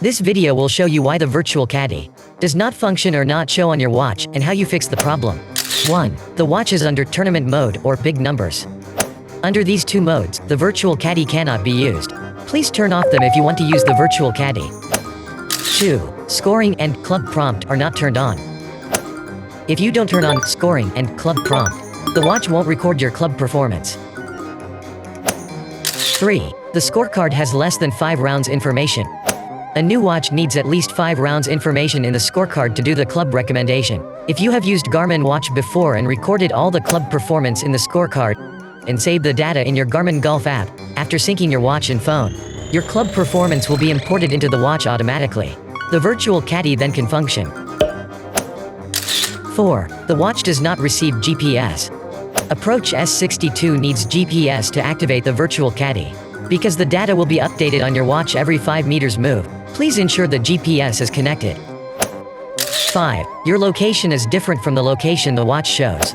This video will show you why the virtual caddy does not function or not show on your watch and how you fix the problem. 1. The watch is under tournament mode or big numbers. Under these two modes, the virtual caddy cannot be used. Please turn off them if you want to use the virtual caddy. 2. Scoring and club prompt are not turned on. If you don't turn on scoring and club prompt, the watch won't record your club performance. 3. The scorecard has less than 5 rounds information. A new watch needs at least 5 rounds information in the scorecard to do the club recommendation. If you have used Garmin watch before and recorded all the club performance in the scorecard, and saved the data in your Garmin Golf app, after syncing your watch and phone, your club performance will be imported into the watch automatically. The virtual caddy then can function. 4. The watch does not receive GPS. Approach S62 needs GPS to activate the virtual caddy. Because the data will be updated on your watch every 5 meters move, please ensure the GPS is connected. 5. Your location is different from the location the watch shows.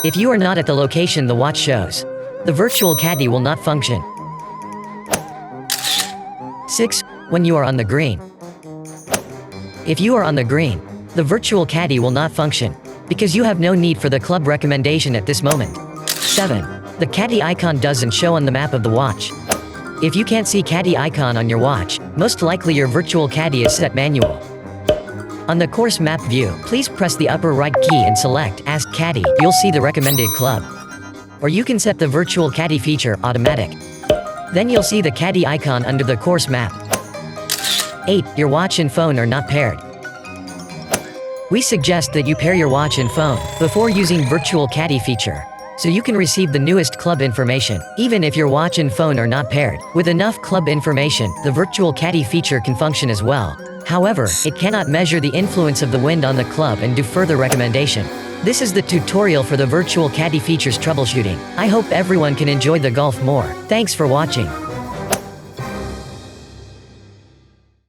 If you are not at the location the watch shows, the virtual caddy will not function. 6. When you are on the green. If you are on the green, the virtual caddy will not function, because you have no need for the club recommendation at this moment. 7. The caddy icon doesn't show on the map of the watch. If you can't see caddy icon on your watch, most likely your virtual caddy is set manual. On the course map view, please press the upper right key and select Ask Caddy. You'll see the recommended club. Or you can set the virtual caddy feature automatic. Then you'll see the caddy icon under the course map. 8. Your watch and phone are not paired. We suggest that you pair your watch and phone before using virtual caddy feature, so you can receive the newest club information, even if your watch and phone are not paired. With enough club information, the virtual caddy feature can function as well. However, it cannot measure the influence of the wind on the club and do further recommendation. This is the tutorial for the virtual caddy features troubleshooting. I hope everyone can enjoy the golf more. Thanks for watching.